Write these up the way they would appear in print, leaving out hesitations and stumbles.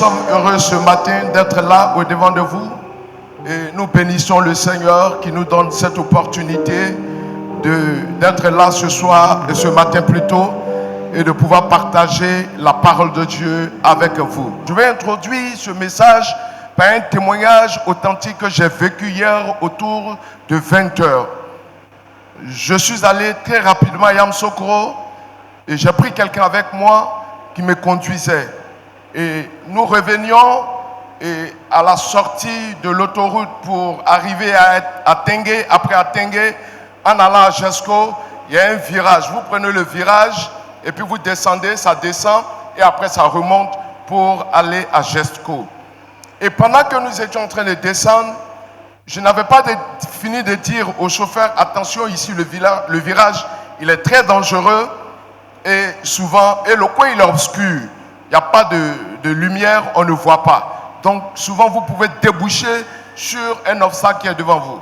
sommes heureux ce matin d'être là au-devant de vous. Et nous bénissons le Seigneur qui nous donne cette opportunité d'être là ce soir et ce matin plutôt et de pouvoir partager la parole de Dieu avec vous. Je vais introduire ce message par un témoignage authentique que j'ai vécu hier autour de 20 heures. Je suis allé très rapidement à Yamoussoukro et j'ai pris quelqu'un avec moi qui me conduisait. Et nous revenions et à la sortie de l'autoroute pour arriver à Tengue. Après à Tengue, en allant à Jesco, il y a un virage. Vous prenez le virage et puis vous descendez, ça descend et après ça remonte pour aller à Jesco. Et pendant que nous étions en train de descendre, je n'avais pas fini de dire au chauffeur, attention ici le virage, il est très dangereux et souvent, et le coin il est obscur, il n'y a pas de lumière, on ne voit pas. Donc souvent vous pouvez déboucher sur un obstacle qui est devant vous.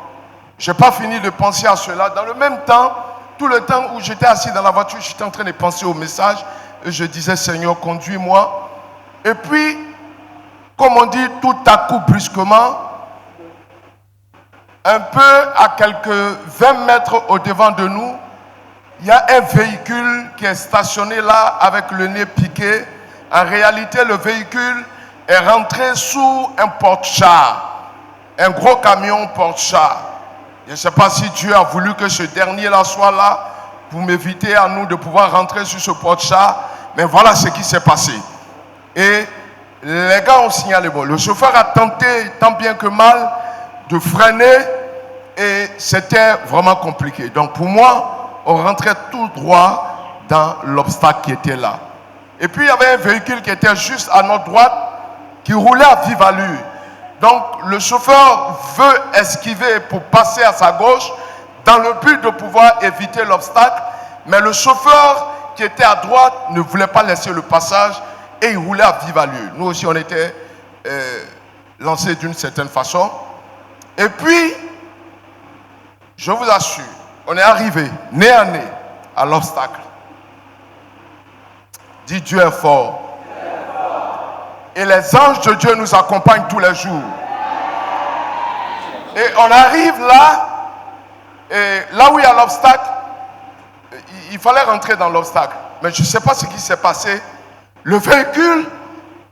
Je n'ai pas fini de penser à cela. Dans le même temps, tout le temps où j'étais assis dans la voiture, j'étais en train de penser au message et je disais, Seigneur, conduis-moi. Et puis, comme on dit, tout à coup, brusquement, un peu à quelques 20 mètres au-devant de nous, il y a un véhicule qui est stationné là avec le nez piqué. En réalité, le véhicule est rentré sous un porte-char, un gros camion porte-char. Je ne sais pas si Dieu a voulu que ce dernier-là soit là pour m'éviter à nous de pouvoir rentrer sur ce porte-char, mais voilà ce qui s'est passé. Et les gars ont signalé, bon, le chauffeur a tenté tant bien que mal de freiner et c'était vraiment compliqué. Donc pour moi, on rentrait tout droit dans l'obstacle qui était là. Et puis il y avait un véhicule qui était juste à notre droite qui roulait à vive allure. Donc le chauffeur veut esquiver pour passer à sa gauche dans le but de pouvoir éviter l'obstacle. Mais le chauffeur qui était à droite ne voulait pas laisser le passage et il roulait à vive allure. Nous aussi on était lancés d'une certaine façon. Et puis, je vous assure, on est arrivé nez à nez à l'obstacle. Dis Dieu est fort. Et les anges de Dieu nous accompagnent tous les jours. Et on arrive là, et là où il y a l'obstacle, il fallait rentrer dans l'obstacle. Mais je ne sais pas ce qui s'est passé. Le véhicule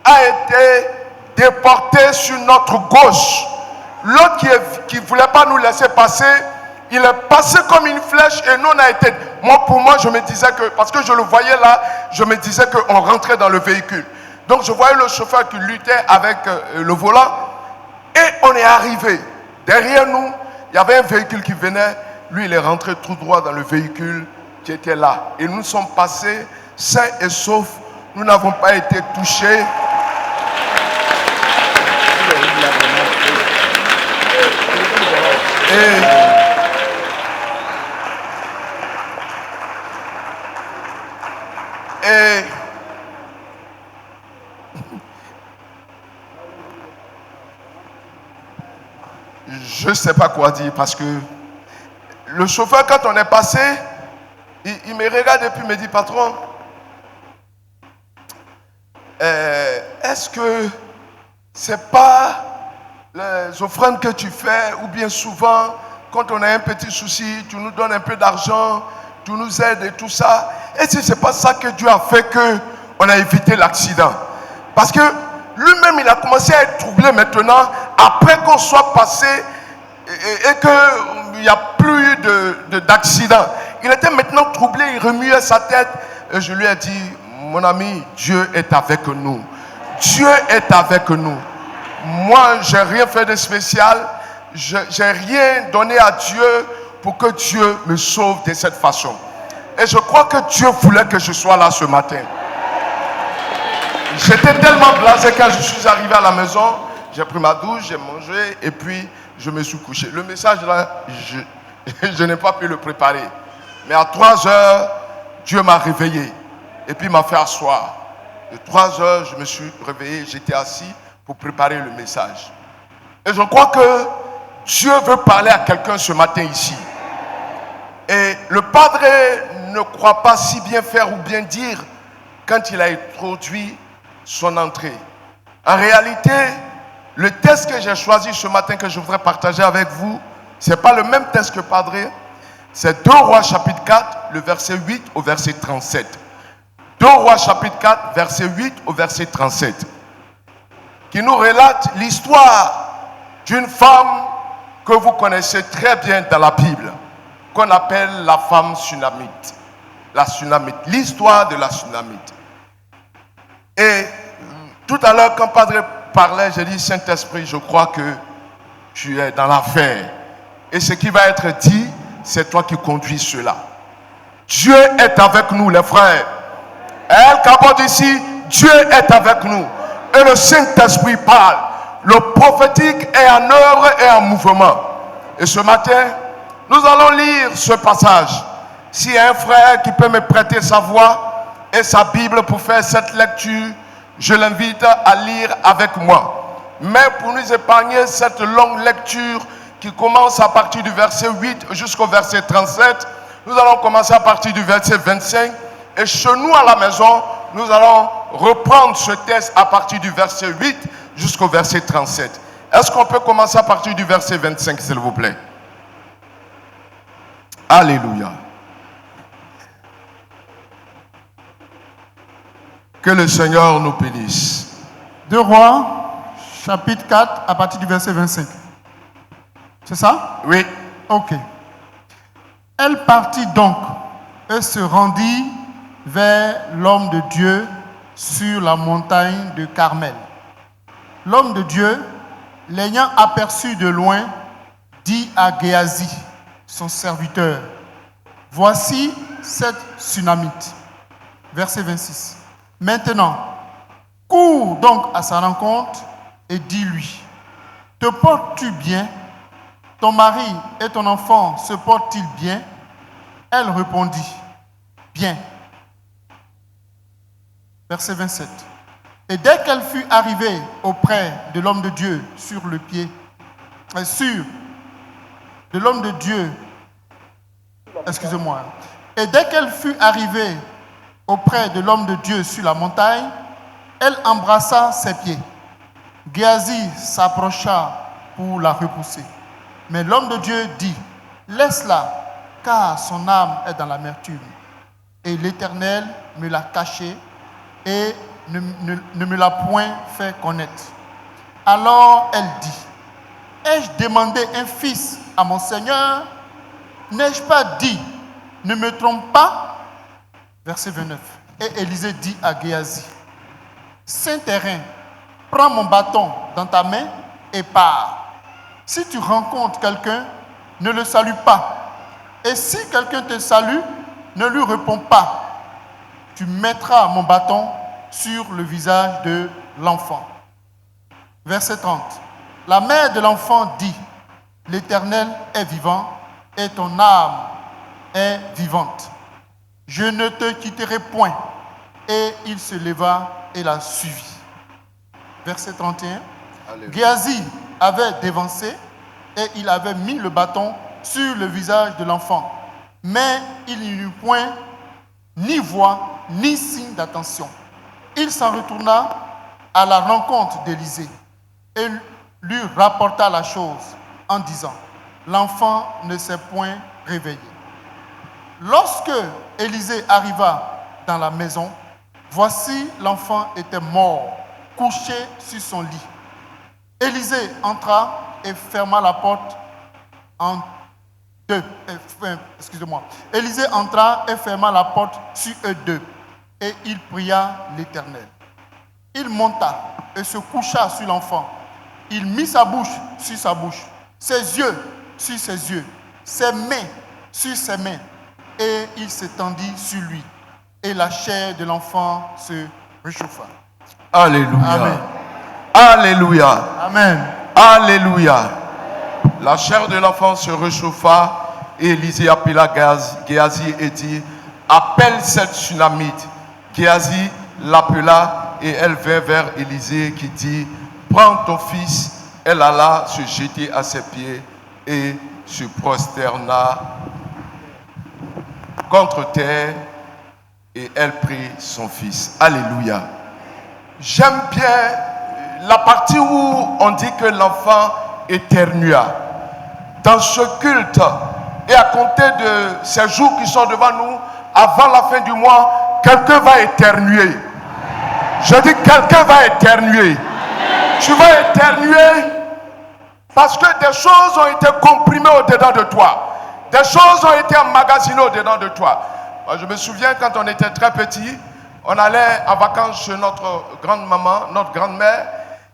a été déporté sur notre gauche. L'autre qui ne voulait pas nous laisser passer, il est passé comme une flèche et nous on a été... Pour moi, je me disais que, parce que je le voyais là, je me disais qu'on rentrait dans le véhicule. Donc je voyais le chauffeur qui luttait avec le volant et on est arrivé. Derrière nous, il y avait un véhicule qui venait. Lui, il est rentré tout droit dans le véhicule qui était là. Et nous sommes passés sains et saufs. Nous n'avons pas été touchés. Et je ne sais pas quoi dire parce que le chauffeur, quand on est passé, il me regarde et puis me dit, patron, est-ce que c'est pas les offrandes que tu fais ou bien souvent, quand on a un petit souci, tu nous donnes un peu d'argent, tu nous aides et tout ça. Et si c'est pas ça que Dieu a fait qu'on a évité l'accident. Parce que lui-même, il a commencé à être troublé maintenant, après qu'on soit passé et qu'il n'y a plus d'accident. Il était maintenant troublé, il remuait sa tête. Et je lui ai dit, mon ami, Dieu est avec nous. Dieu est avec nous. Moi, je n'ai rien fait de spécial. Je n'ai rien donné à Dieu pour que Dieu me sauve de cette façon. Et je crois que Dieu voulait que je sois là ce matin. J'étais tellement blasé quand je suis arrivé à la maison. J'ai pris ma douche, j'ai mangé et puis je me suis couché. Le message là, je n'ai pas pu le préparer. Mais à 3 heures, Dieu m'a réveillé et puis m'a fait asseoir. De 3 heures, je me suis réveillé, j'étais assis pour préparer le message. Et je crois que Dieu veut parler à quelqu'un ce matin ici. Et le Padre ne croit pas si bien faire ou bien dire quand il a introduit son entrée. En réalité, le texte que j'ai choisi ce matin, que je voudrais partager avec vous, ce n'est pas le même texte que Padre. C'est 2 Rois chapitre 4, le verset 8 au verset 37. 2 Rois chapitre 4, verset 8 au verset 37. Qui nous relate l'histoire d'une femme que vous connaissez très bien dans la Bible, qu'on appelle la femme Sunamite. La Sunamite, l'histoire de la Sunamite. Et tout à l'heure, quand Padre parlait, j'ai dit, Saint-Esprit, je crois que tu es dans l'affaire. Et ce qui va être dit, c'est toi qui conduis cela. Dieu est avec nous, les frères. El Capote ici, Dieu est avec nous. Et le Saint-Esprit parle. Le prophétique est en œuvre et en mouvement. Et ce matin, nous allons lire ce passage. S'il y a un frère qui peut me prêter sa voix et sa Bible pour faire cette lecture, je l'invite à lire avec moi. Mais pour nous épargner cette longue lecture qui commence à partir du verset 8 jusqu'au verset 37, nous allons commencer à partir du verset 25. Et chez nous à la maison, nous allons reprendre ce texte à partir du verset 8 jusqu'au verset 37. Est-ce qu'on peut commencer à partir du verset 25, s'il vous plaît? Alléluia. Que le Seigneur nous bénisse. 2 Rois, chapitre 4, à partir du verset 25. C'est ça? Oui. Ok. Elle partit donc et se rendit vers l'homme de Dieu sur la montagne de Carmel. L'homme de Dieu, l'ayant aperçu de loin, dit à Géasi, son serviteur, « Voici cette Sunamite. » Verset 26. « Maintenant, cours donc à sa rencontre et dis-lui, « Te portes-tu bien? Ton mari et ton enfant se portent-ils bien? » Elle répondit, « Bien. » Verset 27. Et dès qu'elle fut arrivée auprès de l'homme de Dieu sur le pied, de l'homme de Dieu, excusez-moi, et dès qu'elle fut arrivée auprès de l'homme de Dieu sur la montagne, elle embrassa ses pieds. Géasi s'approcha pour la repousser. Mais l'homme de Dieu dit, « Laisse-la, car son âme est dans l'amertume. Et l'Éternel me l'a cachée et ne me l'a point fait connaître. » Alors elle dit, « Ai-je demandé un fils à mon Seigneur? N'ai-je pas dit, ne me trompe pas? » Verset 29. Et Élisée dit à Géasi, « Saint-Terrain, prends mon bâton dans ta main et pars. Si tu rencontres quelqu'un, ne le salue pas. Et si quelqu'un te salue, ne lui réponds pas. Tu mettras mon bâton sur le visage de l'enfant. » Verset 30. La mère de l'enfant dit, « L'Éternel est vivant et ton âme est vivante. Je ne te quitterai point. » Et il se leva et la suivit. Verset 31. Géasi avait dévancé et il avait mis le bâton sur le visage de l'enfant. Mais il n'y eut point ni voix ni signe d'attention. Il s'en retourna à la rencontre d'Élisée et lui rapporta la chose en disant, « L'enfant ne s'est point réveillé. » Lorsque Élisée arriva dans la maison, voici l'enfant était mort, couché sur son lit. Élisée entra et ferma la porte en deux. Élisée entra et ferma la porte sur eux deux. Et il pria l'Éternel. Il monta et se coucha sur l'enfant. Il mit sa bouche sur sa bouche, ses yeux sur ses yeux, ses mains sur ses mains. Et il s'étendit sur lui. Et la chair de l'enfant se réchauffa. Alléluia. Amen. Alléluia. Amen. Alléluia. La chair de l'enfant se réchauffa et Élisée appela Géasi et dit, « Appelle cette Sunamite. » Géasi l'appela et elle vint vers Élisée qui dit, « Prends ton fils. » Elle alla se jeter à ses pieds et se prosterna contre terre et elle prit son fils. Alléluia. J'aime bien la partie où on dit que l'enfant éternua. Dans ce culte, et à compter de ces jours qui sont devant nous, avant la fin du mois, quelqu'un va éternuer. Je dis quelqu'un va éternuer. Tu vas éternuer parce que des choses ont été comprimées au-dedans de toi. Des choses ont été emmagasinées au-dedans de toi. Moi, je me souviens quand on était très petit, on allait en vacances chez notre grand-maman, notre grand-mère,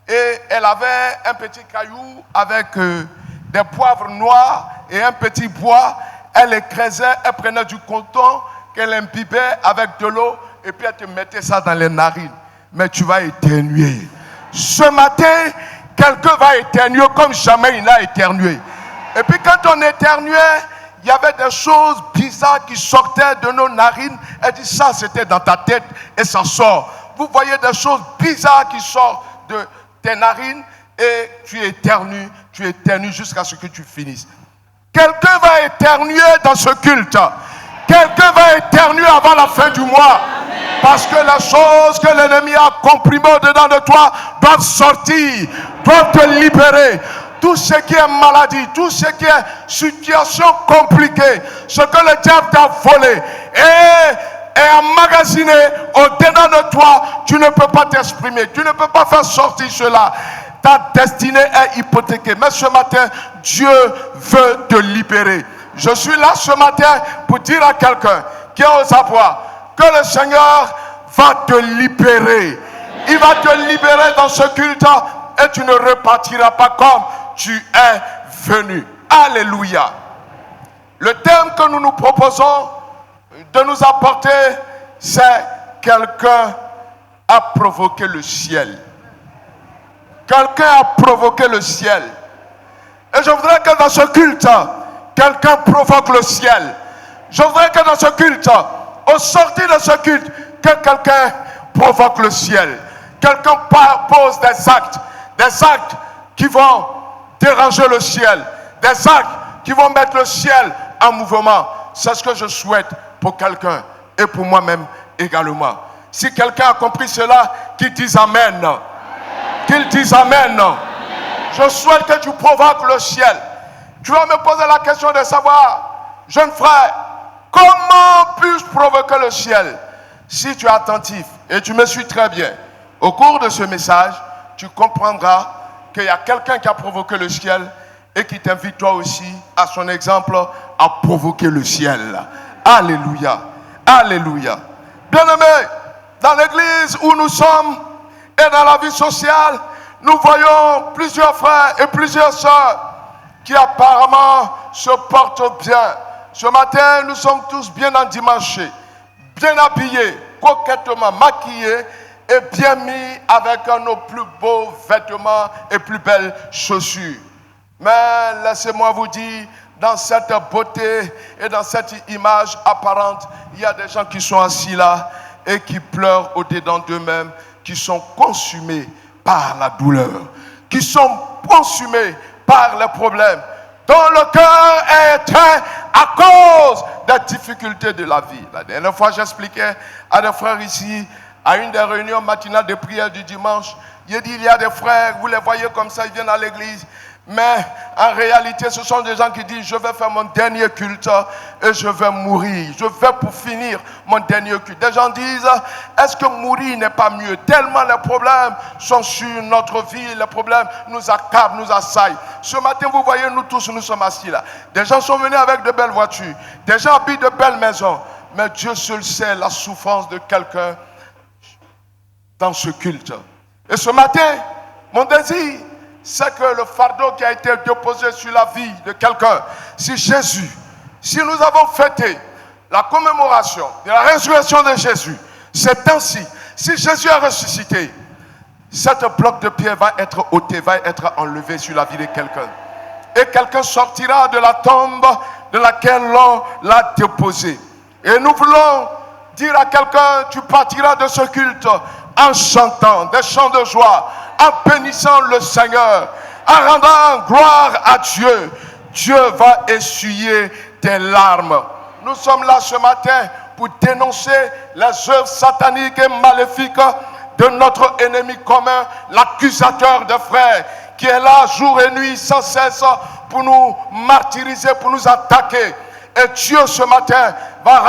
et elle avait un petit caillou avec des poivres noirs et un petit bois. Elle écrasait, elle prenait du coton qu'elle imbibait avec de l'eau et puis elle te mettait ça dans les narines. Mais tu vas éternuer. Ce matin, quelqu'un va éternuer comme jamais il n'a éternué. Et puis quand on éternuait, il y avait des choses bizarres qui sortaient de nos narines. Elle dit ça c'était dans ta tête et ça sort. Vous voyez des choses bizarres qui sortent de tes narines et tu éternues jusqu'à ce que tu finisses. Quelqu'un va éternuer dans ce culte. Quelqu'un va éternuer avant la fin du mois. Parce que les choses que l'ennemi a comprimées au-dedans de toi doivent sortir, doivent te libérer. Tout ce qui est maladie, tout ce qui est situation compliquée, ce que le diable t'a volé est emmagasiné au-dedans de toi, tu ne peux pas t'exprimer, tu ne peux pas faire sortir cela. Ta destinée est hypothéquée. Mais ce matin, Dieu veut te libérer. Je suis là ce matin pour dire à quelqu'un qui est aux abois que le Seigneur va te libérer. Il va te libérer dans ce culte et tu ne repartiras pas comme tu es venu. Alléluia. Le thème que nous nous proposons de nous apporter, c'est quelqu'un a provoqué le ciel. Quelqu'un a provoqué le ciel. Et je voudrais que dans ce culte, quelqu'un provoque le ciel. Je voudrais que dans ce culte, au sortir de ce culte, que quelqu'un provoque le ciel. Quelqu'un pose des actes qui vont déranger le ciel, des actes qui vont mettre le ciel en mouvement. C'est ce que je souhaite pour quelqu'un et pour moi-même également. Si quelqu'un a compris cela, qu'il dise Amen. Qu'il dise Amen. Je souhaite que tu provoques le ciel. Tu vas me poser la question de savoir, jeune frère, comment puis-je provoquer le ciel? Si tu es attentif et tu me suis très bien, au cours de ce message, tu comprendras qu'il y a quelqu'un qui a provoqué le ciel et qui t'invite toi aussi, à son exemple, à provoquer le ciel. Alléluia. Alléluia. Bien-aimés, dans l'église où nous sommes et dans la vie sociale, nous voyons plusieurs frères et plusieurs sœurs qui apparemment se portent bien. Ce matin, nous sommes tous bien endimanchés, bien habillés, coquettement maquillés et bien mis avec nos plus beaux vêtements et plus belles chaussures. Mais laissez-moi vous dire, dans cette beauté et dans cette image apparente, il y a des gens qui sont assis là et qui pleurent au-dedans d'eux-mêmes, qui sont consumés par la douleur, qui sont consumés par les problèmes, dont le cœur est éteint à cause des difficultés de la vie. La dernière fois, j'expliquais à des frères ici, à une des réunions matinales de prière du dimanche, j'ai dit, il y a des frères, vous les voyez comme ça, ils viennent à l'église, mais en réalité, ce sont des gens qui disent, je vais faire mon dernier culte et je vais mourir. Je vais pour finir mon dernier culte. Des gens disent, est-ce que mourir n'est pas mieux? Tellement les problèmes sont sur notre vie, les problèmes nous accablent, nous assaillent. Ce matin, vous voyez, nous tous, nous sommes assis là. Des gens sont venus avec de belles voitures. Des gens habitent de belles maisons. Mais Dieu seul sait la souffrance de quelqu'un dans ce culte. Et ce matin, mon désir, c'est que le fardeau qui a été déposé sur la vie de quelqu'un, si Jésus, si nous avons fêté la commémoration de la résurrection de Jésus, ces temps-ci, si Jésus a ressuscité, cette bloc de pierre va être ôté, va être enlevé sur la vie de quelqu'un. Et quelqu'un sortira de la tombe de laquelle l'on l'a déposé. Et nous voulons dire à quelqu'un, tu partiras de ce culte en chantant des chants de joie, en bénissant le Seigneur, en rendant gloire à Dieu. Dieu va essuyer tes larmes. Nous sommes là ce matin pour dénoncer les œuvres sataniques et maléfiques de notre ennemi commun, l'accusateur des frères, qui est là jour et nuit sans cesse pour nous martyriser, pour nous attaquer. Et Dieu ce matin va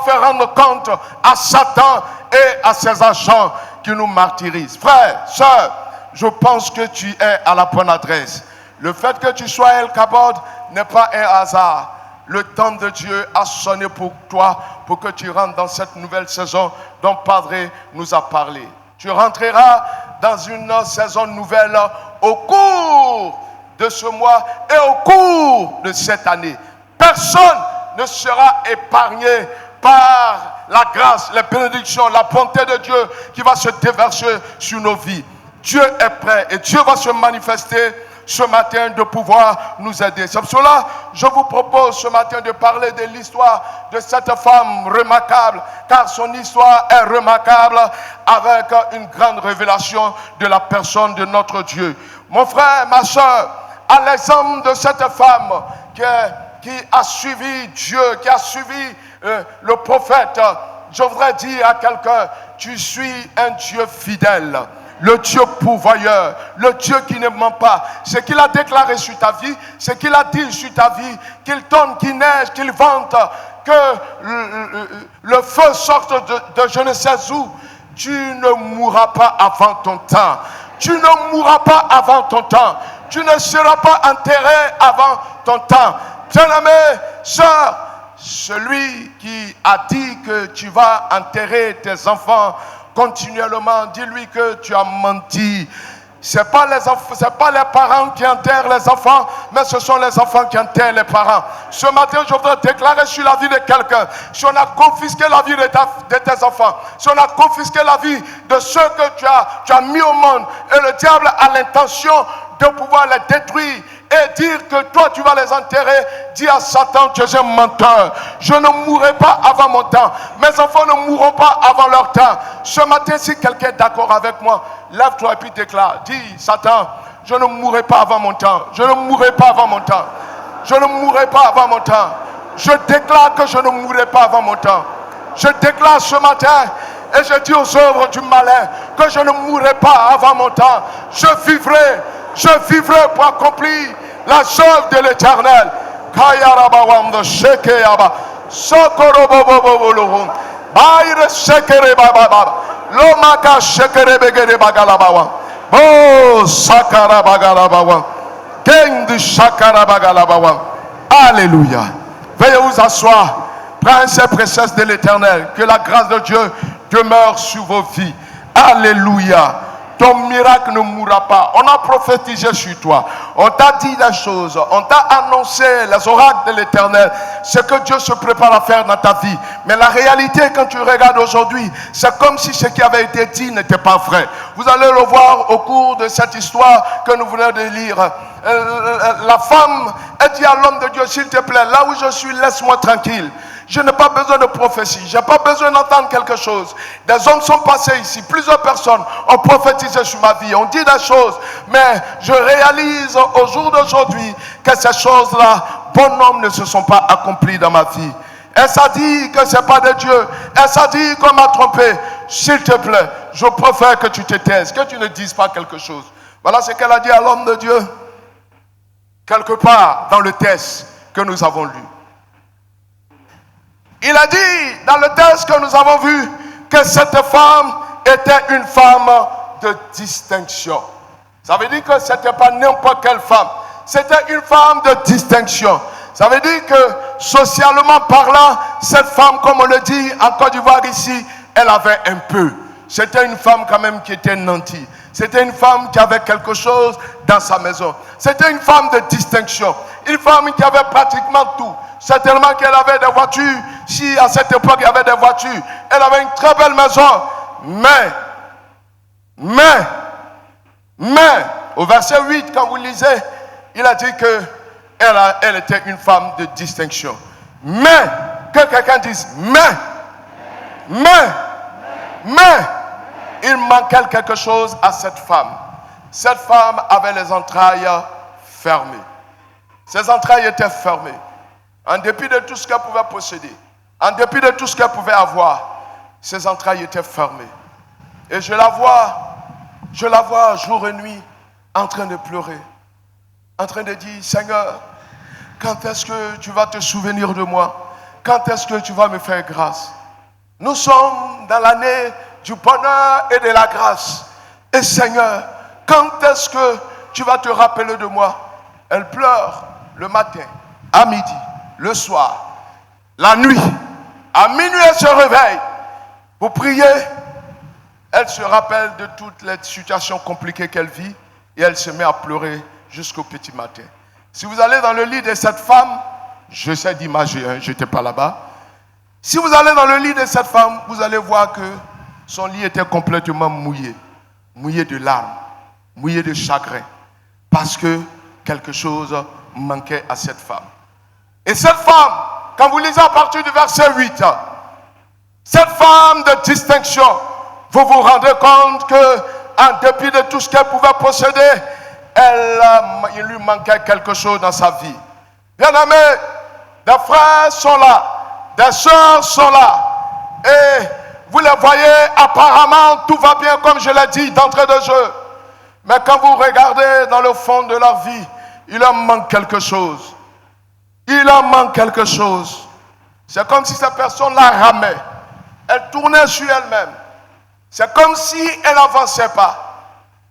faire rendre compte à Satan et à ses agents qui nous martyrisent. Frère, sœur, je pense que tu es à la bonne adresse. Le fait que tu sois El Kabod n'est pas un hasard. Le temps de Dieu a sonné pour toi, pour que tu rentres dans cette nouvelle saison dont Padre nous a parlé. Tu rentreras dans une saison nouvelle au cours de ce mois et au cours de cette année. Personne ne sera épargné par la grâce, les bénédictions, la bonté de Dieu qui va se déverser sur nos vies. Dieu est prêt et Dieu va se manifester ce matin de pouvoir nous aider. C'est pour cela que je vous propose ce matin de parler de l'histoire de cette femme remarquable, car son histoire est remarquable avec une grande révélation de la personne de notre Dieu. Mon frère, ma soeur, à l'exemple de cette femme qui a suivi Dieu, qui a suivi le prophète, je voudrais dire à quelqu'un, tu suis un Dieu fidèle. Le Dieu pourvoyeur, le Dieu qui ne ment pas. Ce qu'il a déclaré sur ta vie, ce qu'il a dit sur ta vie, qu'il donne, qu'il neige, qu'il vente, que le feu sorte de je ne sais où, tu ne mourras pas avant ton temps. Tu ne mourras pas avant ton temps. Tu ne seras pas enterré avant ton temps. Bien-aimé, sœur, celui qui a dit que tu vas enterrer tes enfants continuellement, dis-lui que tu as menti. Ce n'est pas les parents qui enterrent les enfants, mais ce sont les enfants qui enterrent les parents. Ce matin, je voudrais déclarer sur la vie de quelqu'un, si on a confisqué la vie de tes enfants, si on a confisqué la vie de ceux que tu as mis au monde, et le diable a l'intention de pouvoir les détruire et dire que toi tu vas les enterrer, dis à Satan, tu es un menteur. Je ne mourrai pas avant mon temps. Mes enfants ne mourront pas avant leur temps. Ce matin, si quelqu'un est d'accord avec moi, lève-toi et puis déclare. Dis, Satan, je ne mourrai pas avant mon temps. Je ne mourrai pas avant mon temps. Je ne mourrai pas avant mon temps. Je déclare que je ne mourrai pas avant mon temps. Je déclare ce matin et je dis aux œuvres du malin que je ne mourrai pas avant mon temps. Je vivrai pour accomplir la œuvre de l'Éternel. Alléluia. Veuillez vous asseoir. Prince et princesse de l'Éternel, que la grâce de Dieu demeure sur vos vies. Alléluia. Ton miracle ne mourra pas. On a prophétisé sur toi. On t'a dit des choses. On t'a annoncé les oracles de l'Éternel. Ce que Dieu se prépare à faire dans ta vie. Mais la réalité, quand tu regardes aujourd'hui, c'est comme si ce qui avait été dit n'était pas vrai. Vous allez le voir au cours de cette histoire que nous venons de lire. La femme, elle dit à l'homme de Dieu, s'il te plaît, là où je suis, laisse-moi tranquille. Je n'ai pas besoin de prophétie. Je n'ai pas besoin d'entendre quelque chose. Des hommes sont passés ici. Plusieurs personnes ont prophétisé sur ma vie. On dit des choses. Mais je réalise au jour d'aujourd'hui que ces choses-là, bon nombre ne se sont pas accomplies dans ma vie. Elle s'est dit que ce n'est pas de Dieu. Elle s'est dit qu'on m'a trompé. S'il te plaît, je préfère que tu te taises, que tu ne dises pas quelque chose. Voilà ce qu'elle a dit à l'homme de Dieu. Quelque part dans le texte que nous avons lu. Il a dit dans le texte que nous avons vu que cette femme était une femme de distinction. Ça veut dire que ce n'était pas n'importe quelle femme. C'était une femme de distinction. Ça veut dire que socialement parlant, cette femme, comme on le dit en Côte d'Ivoire ici, elle avait un peu. C'était une femme quand même qui était nantie. C'était une femme qui avait quelque chose dans sa maison. C'était une femme de distinction. Une femme qui avait pratiquement tout. Certainement qu'elle avait des voitures. Si à cette époque il y avait des voitures, elle avait une très belle maison. Mais, au verset 8, quand vous lisez, il a dit que elle était une femme de distinction. Mais, que quelqu'un dise, mais, il manquait quelque chose à cette femme. Cette femme avait les entrailles fermées. Ses entrailles étaient fermées. En dépit de tout ce qu'elle pouvait posséder, en dépit de tout ce qu'elle pouvait avoir, ses entrailles étaient fermées. Et je la vois jour et nuit en train de pleurer, en train de dire, Seigneur, quand est-ce que tu vas te souvenir de moi? Quand est-ce que tu vas me faire grâce? Nous sommes dans l'année du bonheur et de la grâce. Et Seigneur, quand est-ce que tu vas te rappeler de moi? Elle pleure le matin, à midi, le soir, la nuit. À minuit, elle se réveille pour prier. Elle se rappelle de toutes les situations compliquées qu'elle vit et elle se met à pleurer jusqu'au petit matin. Si vous allez dans le lit de cette femme, je sais d'imager, je n'étais pas là-bas. Si vous allez dans le lit de cette femme, vous allez voir que son lit était complètement mouillé. Mouillé de larmes, mouillé de chagrin. Parce que quelque chose manquait à cette femme. Et cette femme, quand vous lisez à partir du verset 8, cette femme de distinction, vous vous rendez compte que, en dépit de tout ce qu'elle pouvait posséder, il lui manquait quelque chose dans sa vie. Bien-aimés, des frères sont là, des sœurs sont là, et vous les voyez, apparemment, tout va bien, comme je l'ai dit d'entrée de jeu. Mais quand vous regardez dans le fond de leur vie, il leur manque quelque chose. Il leur manque quelque chose. C'est comme si cette personne-là ramait. Elle tournait sur elle-même. C'est comme si elle n'avançait pas.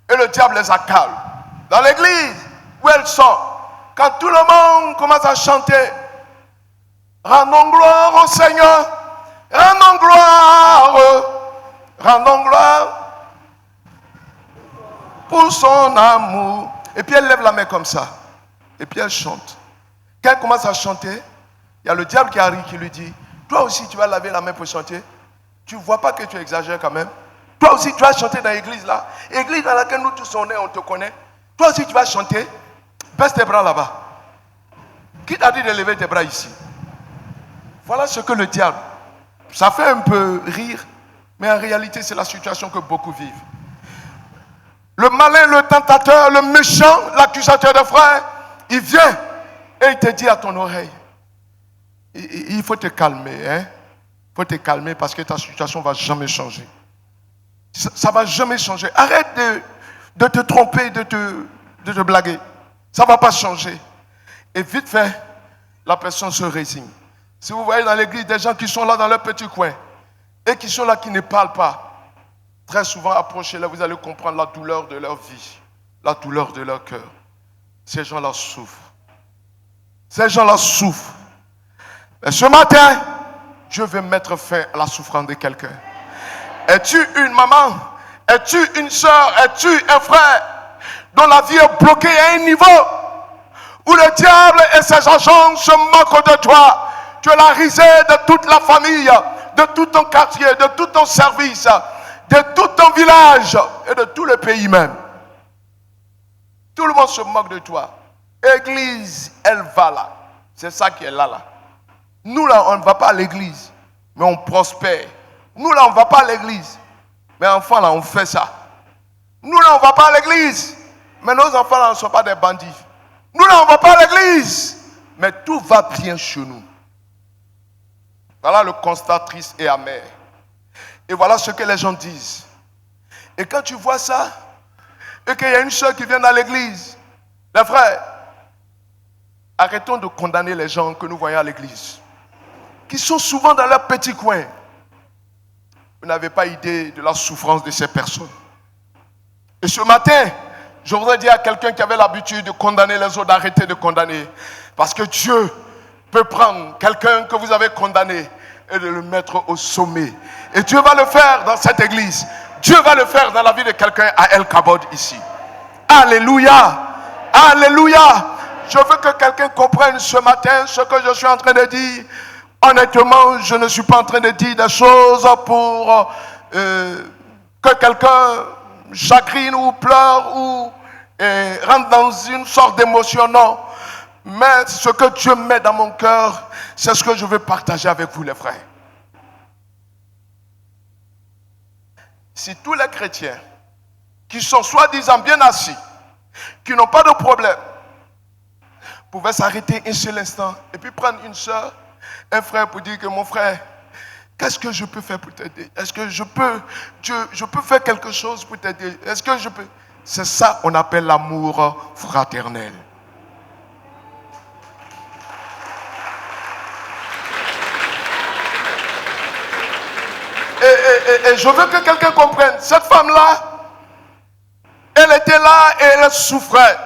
Et le diable les accale. Dans l'église où elles sont, quand tout le monde commence à chanter, rendons gloire au Seigneur, rendons gloire pour son amour. Et puis elle lève la main comme ça. Et puis elle chante. Quand elle commence à chanter, il y a le diable qui arrive qui lui dit, toi aussi tu vas laver la main pour chanter. Tu ne vois pas que tu exagères quand même. Toi aussi tu vas chanter dans l'église là. Église dans laquelle nous tous on est, on te connaît. Toi aussi tu vas chanter. Baisse tes bras là-bas. Qui t'a dit de lever tes bras ici? Voilà ce que le diable. Ça fait un peu rire, mais en réalité c'est la situation que beaucoup vivent. Le malin, le tentateur, le méchant, l'accusateur de frères, il vient et il te dit à ton oreille, il faut te calmer, hein? Il faut te calmer parce que ta situation ne va jamais changer. Ça ne va jamais changer. Arrête de te tromper, de te blaguer. Ça ne va pas changer. Et vite fait, la personne se résigne. Si vous voyez dans l'église des gens qui sont là dans leur petit coin et qui sont là qui ne parlent pas, très souvent approchez-les, vous allez comprendre la douleur de leur vie, la douleur de leur cœur. Ces gens-là souffrent. Ces gens-là souffrent. Et ce matin, je vais mettre fin à la souffrance de quelqu'un. Es-tu une maman? Es-tu une soeur? Es-tu un frère dont la vie est bloquée à un niveau où le diable et ses agents se moquent de toi? Tu es la risée de toute la famille, de tout ton quartier, de tout ton service, de tout ton village et de tout le pays même. Tout le monde se moque de toi. Église, elle va là. C'est ça qui est là. Nous là, on ne va pas à l'église, mais on prospère. Nous là, on ne va pas à l'église, mais enfants là, on fait ça. Nous là, on ne va pas à l'église, mais nos enfants là ne sont pas des bandits. Nous là, on ne va pas à l'église, mais tout va bien chez nous. Voilà le constat triste et amer. Et voilà ce que les gens disent. Et quand tu vois ça, et qu'il y a une soeur qui vient dans l'église, les frères, arrêtons de condamner les gens que nous voyons à l'église, qui sont souvent dans leur petit coin. Vous n'avez pas idée de la souffrance de ces personnes. Et ce matin, je voudrais dire à quelqu'un qui avait l'habitude de condamner les autres, d'arrêter de condamner. Parce que Dieu peut prendre quelqu'un que vous avez condamné et de le mettre au sommet. Et Dieu va le faire dans cette église. Dieu va le faire dans la vie de quelqu'un à El Kabod ici. Alléluia. Alléluia. Je veux que quelqu'un comprenne ce matin ce que je suis en train de dire. Honnêtement, je ne suis pas en train de dire des choses pour que quelqu'un chagrine ou pleure ou rentre dans une sorte d'émotion. Non. Mais ce que Dieu met dans mon cœur, c'est ce que je veux partager avec vous, les frères. Si tous les chrétiens qui sont soi-disant bien assis, qui n'ont pas de problème, pouvaient s'arrêter un seul instant et puis prendre une soeur, un frère pour dire que mon frère, Qu'est-ce que je peux faire pour t'aider? Est-ce que je peux faire quelque chose pour t'aider? Est-ce que je peux? C'est ça qu'on appelle l'amour fraternel. Et je veux que quelqu'un comprenne. Cette femme-là, elle était là et elle souffrait.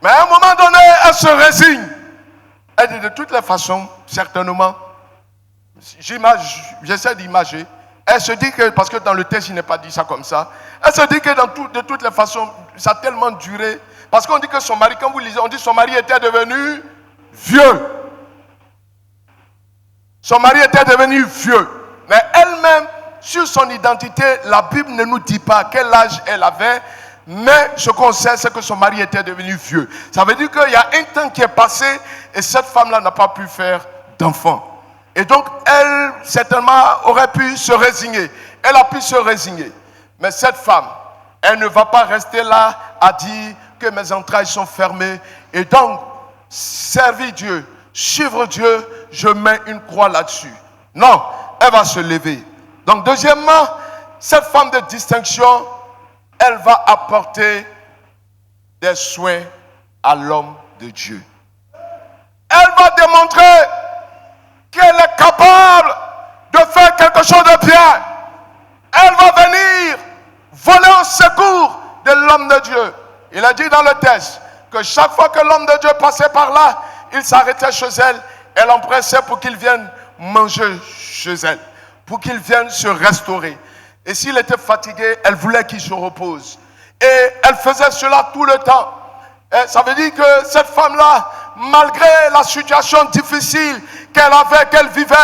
Mais à un moment donné, elle se résigne. Elle dit de toutes les façons, certainement, j'essaie d'imager. Elle se dit que, parce que dans le texte, il n'est pas dit ça comme ça. Elle se dit que de toutes les façons, ça a tellement duré. Parce qu'on dit que son mari, quand vous lisez, on dit que son mari était devenu vieux. Son mari était devenu vieux. Mais elle-même, sur son identité, la Bible ne nous dit pas quel âge elle avait. Mais ce qu'on sait, c'est que son mari était devenu vieux. Ça veut dire qu'il y a un temps qui est passé et cette femme-là n'a pas pu faire d'enfant. Et donc, elle, certainement, aurait pu se résigner. Elle a pu se résigner. Mais cette femme, elle ne va pas rester là à dire que mes entrailles sont fermées. Et donc, servir Dieu, suivre Dieu, je mets une croix là-dessus. Non, elle va se lever. Donc, deuxièmement, cette femme de distinction, elle va apporter des soins à l'homme de Dieu. Elle va démontrer qu'elle est capable de faire quelque chose de bien. Elle va venir voler au secours de l'homme de Dieu. Il a dit dans le texte que chaque fois que l'homme de Dieu passait par là, il s'arrêtait chez elle. Elle l'empressait pour qu'il vienne manger chez elle, pour qu'il vienne se restaurer. Et s'il était fatigué, elle voulait qu'il se repose. Et elle faisait cela tout le temps. Et ça veut dire que cette femme-là, malgré la situation difficile qu'elle vivait,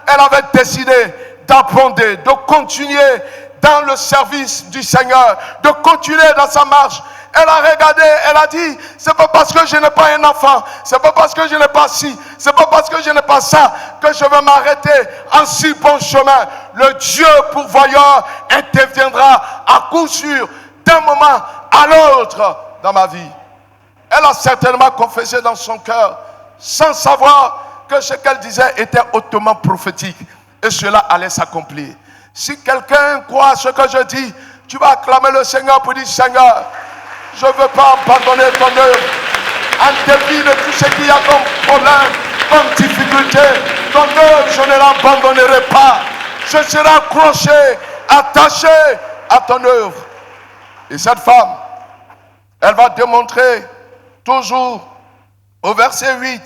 elle avait décidé d'abonder, de continuer dans le service du Seigneur, de continuer dans sa marche. Elle a regardé, elle a dit, c'est pas parce que je n'ai pas un enfant, c'est pas parce que je n'ai pas ci, c'est pas parce que je n'ai pas ça, que je vais m'arrêter en si bon chemin. Le Dieu pourvoyeur interviendra à coup sûr d'un moment à l'autre dans ma vie. Elle a certainement confessé dans son cœur, sans savoir que ce qu'elle disait était hautement prophétique. Et cela allait s'accomplir. Si quelqu'un croit ce que je dis, tu vas acclamer le Seigneur pour dire, Seigneur, je ne veux pas abandonner ton œuvre. En dépit de tout ce qu'il y a comme problème, comme difficulté, ton œuvre, je ne l'abandonnerai pas. Je serai accroché, attaché à ton œuvre. Et cette femme, elle va démontrer toujours au verset 8,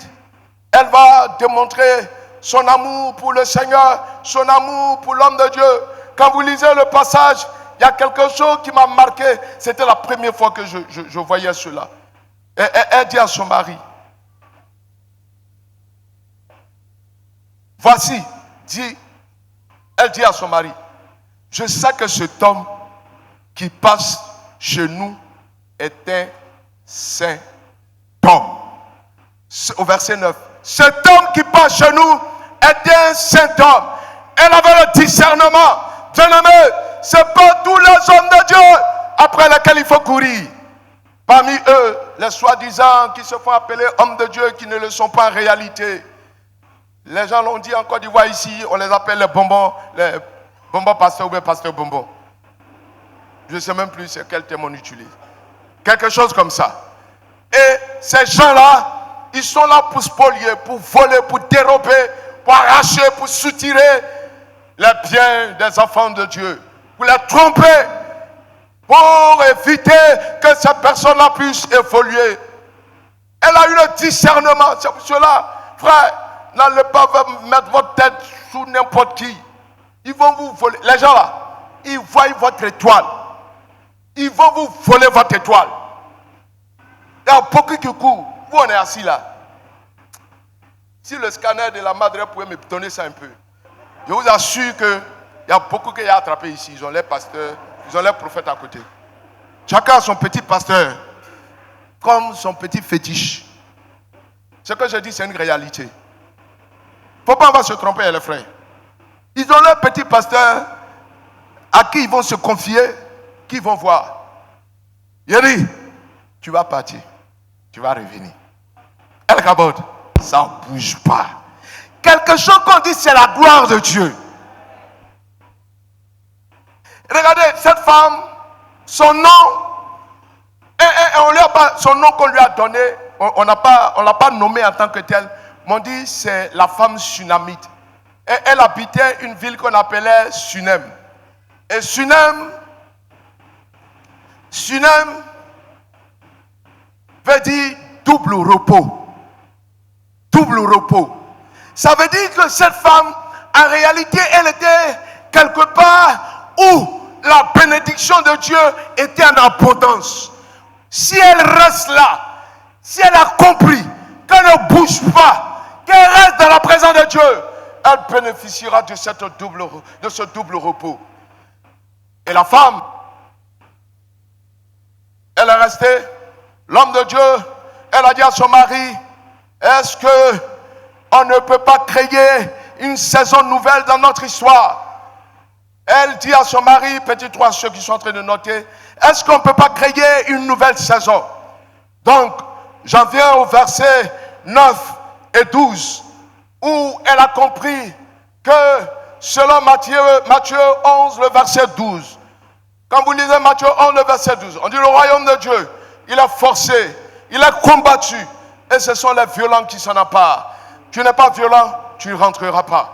elle va démontrer son amour pour le Seigneur, son amour pour l'homme de Dieu. Quand vous lisez le passage, il y a quelque chose qui m'a marqué. C'était la première fois que je voyais cela. Et elle dit à son mari, voici, elle dit à son mari, je sais que cet homme qui passe chez nous est un saint homme. Au verset 9, cet homme qui passe chez nous est un saint homme. Elle avait le discernement. Bien-aimé, ce n'est pas tous les hommes de Dieu après lesquels il faut courir. Parmi eux, les soi-disant qui se font appeler hommes de Dieu qui ne le sont pas en réalité. Les gens l'ont dit en Côte d'Ivoire ici, on les appelle les bonbons pasteurs ou bien pasteurs bonbons. Je ne sais même plus c'est quel terme on utilise. Quelque chose comme ça. Et ces gens-là, ils sont là pour spolier, pour voler, pour dérober, pour arracher, pour soutirer les biens des enfants de Dieu. Pour les tromper, pour éviter que ces personnes-là puissent évoluer. Elle a eu le discernement. C'est pour cela, frère, n'allez pas mettre votre tête sous n'importe qui. Ils vont vous voler. Les gens là, ils voient votre étoile. Ils vont vous voler votre étoile. Il y a beaucoup qui courent. Vous, on est assis là. Si le scanner de la Madre pouvait me donner ça un peu. Je vous assure qu'il y a beaucoup qui ont attrapé ici. Ils ont les pasteurs, ils ont les prophètes à côté. Chacun a son petit pasteur, comme son petit fétiche. Ce que je dis, c'est une réalité. Il ne faut pas se tromper, les frères. Ils ont leur petit pasteur à qui ils vont se confier, qui vont voir. Il dit, tu vas partir, tu vas revenir. El Kabod, ça ne bouge pas. Quelque chose qu'on dit, c'est la gloire de Dieu. Regardez, cette femme, son nom, et on lui a pas, son nom qu'on lui a donné, on l'a pas nommé en tant que tel, mais on dit c'est la femme Sunamite. Et elle habitait une ville qu'on appelait Sunem. Et Sunem veut dire double repos. Double repos. Ça veut dire que cette femme, en réalité, elle était quelque part où la bénédiction de Dieu était en abondance. Si elle reste là, si elle a compris qu'elle ne bouge pas, qu'elle reste dans la présence de Dieu, elle bénéficiera de ce double repos. Et la femme, elle est restée, l'homme de Dieu, elle a dit à son mari, est-ce que on ne peut pas créer une saison nouvelle dans notre histoire? Elle dit à son mari, petit 3, ceux qui sont en train de noter, est-ce qu'on ne peut pas créer une nouvelle saison? Donc, j'en viens au verset 9 et 12, où elle a compris que selon Matthieu 11, le verset 12, quand vous lisez Matthieu 11, le verset 12, on dit le royaume de Dieu, il a forcé, il a combattu, et ce sont les violents qui s'en emparent. Tu n'es pas violent, tu ne rentreras pas.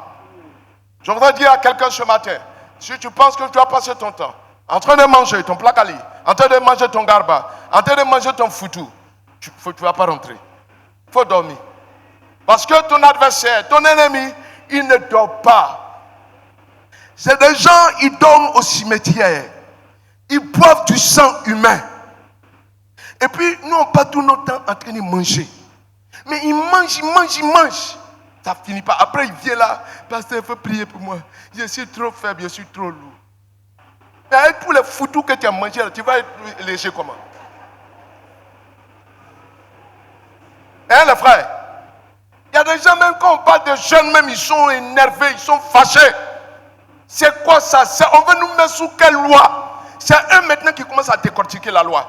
Je voudrais dire à quelqu'un ce matin, si tu penses que tu as passé ton temps en train de manger ton placali, en train de manger ton garba, en train de manger ton foutou, tu ne vas pas rentrer. Il faut dormir. Parce que ton adversaire, ton ennemi, il ne dort pas. C'est des gens, ils dorment au cimetière. Ils boivent du sang humain. Et puis, nous, on passe tout notre temps en train de manger. Mais ils mangent. Ça ne finit pas. Après, il vient là. Pasteur, il faut prier pour moi. Je suis trop faible, je suis trop lourd. Mais avec tous les foutous que tu as mangés, tu vas être léger comment? Hein, les frères? Il y a des gens, même quand on parle de jeunes, même, ils sont énervés, ils sont fâchés. C'est quoi ça? On veut nous mettre sous quelle loi? C'est eux maintenant qui commencent à décortiquer la loi.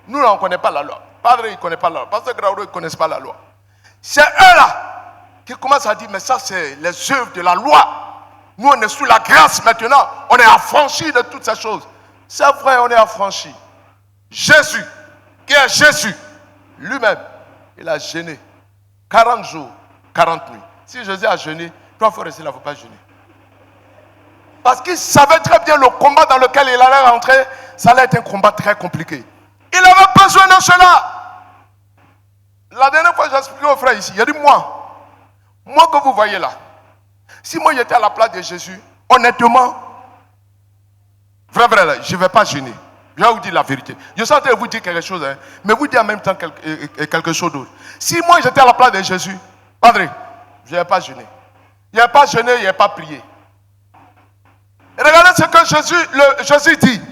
Nous, là, on ne connaît pas la loi. Padre, il ne connaît pas la loi. Pasteur Grauro, ils ne connaissent pas la loi. C'est eux là qui commencent à dire, mais ça, c'est les œuvres de la loi. Nous, on est sous la grâce maintenant. On est affranchis de toutes ces choses. C'est vrai, on est affranchis. Jésus, qui est Jésus, lui-même, il a jeûné 40 jours, 40 nuits. Si Jésus a jeûné, toi, il faut rester là, il ne faut pas jeûner. Parce qu'il savait très bien le combat dans lequel il allait rentrer, ça allait être un combat très compliqué. Il avait besoin de cela. La dernière fois, j'ai expliqué aux frères ici, il a dit, moi que vous voyez là, si moi j'étais à la place de Jésus, honnêtement, vrai, je ne vais pas jeûner. Je vais vous dire la vérité. Je suis en train de vous dire quelque chose, hein, mais vous dire en même temps quelque chose d'autre. Si moi j'étais à la place de Jésus, Padre, je ne vais pas jeûner. Il n'y a pas jeûné, il n'y a pas prié. Et regardez ce que Jésus dit.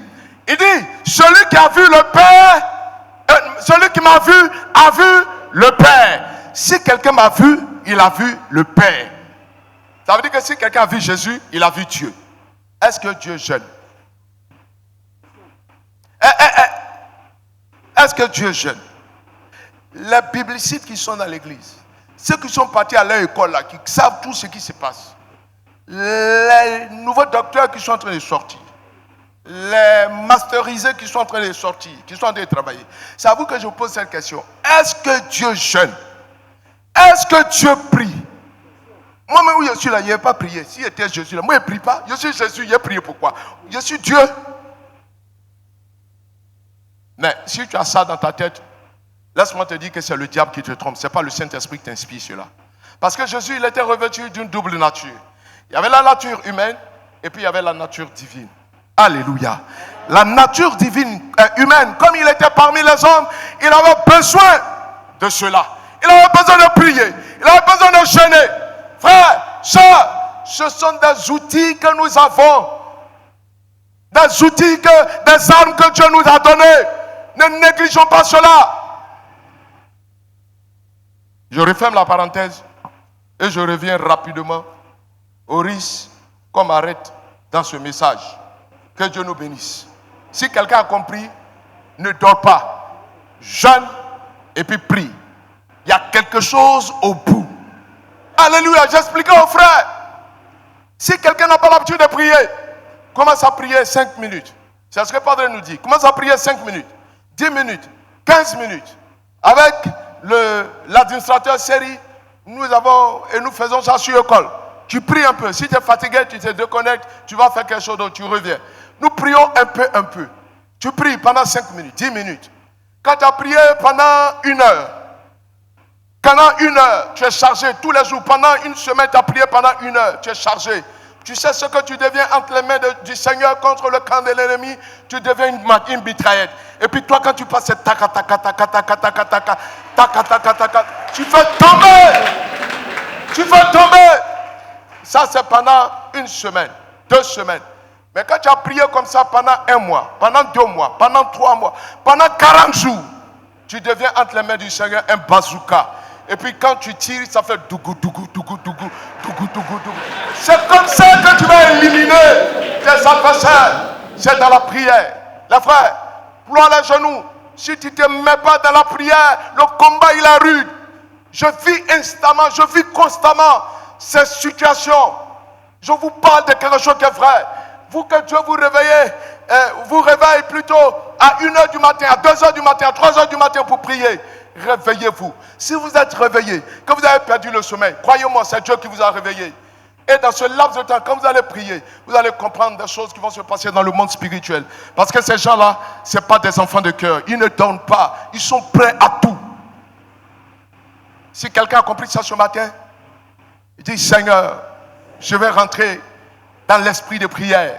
Il dit, celui qui a vu le Père, celui qui m'a vu, a vu le Père. Si quelqu'un m'a vu, il a vu le Père. Ça veut dire que si quelqu'un a vu Jésus, il a vu Dieu. Est-ce que Dieu jeûne? Est-ce que Dieu jeûne? Les biblicites qui sont dans l'église, ceux qui sont partis à leur école là, qui savent tout ce qui se passe, les nouveaux docteurs qui sont en train de sortir, les masterisés qui sont en train de sortir, qui sont en train de travailler, c'est à vous que je vous pose cette question. Est-ce que Dieu jeûne? Est-ce que Dieu prie? Moi-même où je suis là, je n'ai pas prié. Si j'étais Jésus là, moi je ne prie pas. Je suis Jésus, j'ai prié pourquoi? Je suis Dieu. Mais si tu as ça dans ta tête, laisse-moi te dire que c'est le diable qui te trompe. Ce n'est pas le Saint-Esprit qui t'inspire cela. Parce que Jésus, il était revêtu d'une double nature. Il y avait la nature humaine et puis il y avait la nature divine. Alléluia. La nature divine, humaine, comme il était parmi les hommes, il avait besoin de cela. Il avait besoin de prier. Il avait besoin de jeûner. Frères, sœurs, ce sont des outils que nous avons. Des outils, des armes que Dieu nous a données. Ne négligeons pas cela. Je referme la parenthèse et je reviens rapidement au risque qu'on m'arrête dans ce message. Que Dieu nous bénisse. Si quelqu'un a compris, ne dors pas. Jeûne et puis prie. Il y a quelque chose au bout. Alléluia, j'expliquais aux frères. Si quelqu'un n'a pas l'habitude de prier, Commence à prier 5 minutes. C'est ce que le Padre nous dit. Commence à prier 5 minutes, 10 minutes, 15 minutes. Avec l'administrateur série, nous faisons ça sur l'école. Tu pries un peu. Si tu es fatigué, tu te déconnectes, tu vas faire quelque chose d'autre, tu reviens. Nous prions un peu. Tu pries pendant 5 minutes, 10 minutes. Quand tu as prié pendant 1 heure, tu es chargé tous les jours. Pendant une semaine, tu as prié pendant 1 heure, tu es chargé. Tu sais ce que tu deviens entre les mains du Seigneur contre le camp de l'ennemi, tu deviens une mitraillette. Et puis toi, quand tu passes cette tu fais tomber. Ça, c'est pendant 1 semaine, 2 semaines. Mais quand tu as prié comme ça pendant 1 mois, pendant 2 mois, pendant 3 mois, pendant 40 jours, tu deviens entre les mains du Seigneur un bazooka. Et puis quand tu tires, ça fait dougou. C'est comme ça que tu vas éliminer tes adversaires. C'est dans la prière. Les frères, ploie les genoux. Si tu ne te mets pas dans la prière, le combat il est rude. Je vis instamment, je vis constamment ces situations. Je vous parle de quelque chose qui est vrai. Vous que Dieu vous réveille plutôt à 1h du matin, à 2h du matin, à 3h du matin pour prier. Réveillez-vous. Si vous êtes réveillé, que vous avez perdu le sommeil, croyez-moi, c'est Dieu qui vous a réveillé. Et dans ce laps de temps, quand vous allez prier, vous allez comprendre des choses qui vont se passer dans le monde spirituel. Parce que ces gens-là, ce n'est pas des enfants de cœur. Ils ne dorment pas. Ils sont prêts à tout. Si quelqu'un a compris ça ce matin, il dit, Seigneur, je vais rentrer dans l'esprit de prière,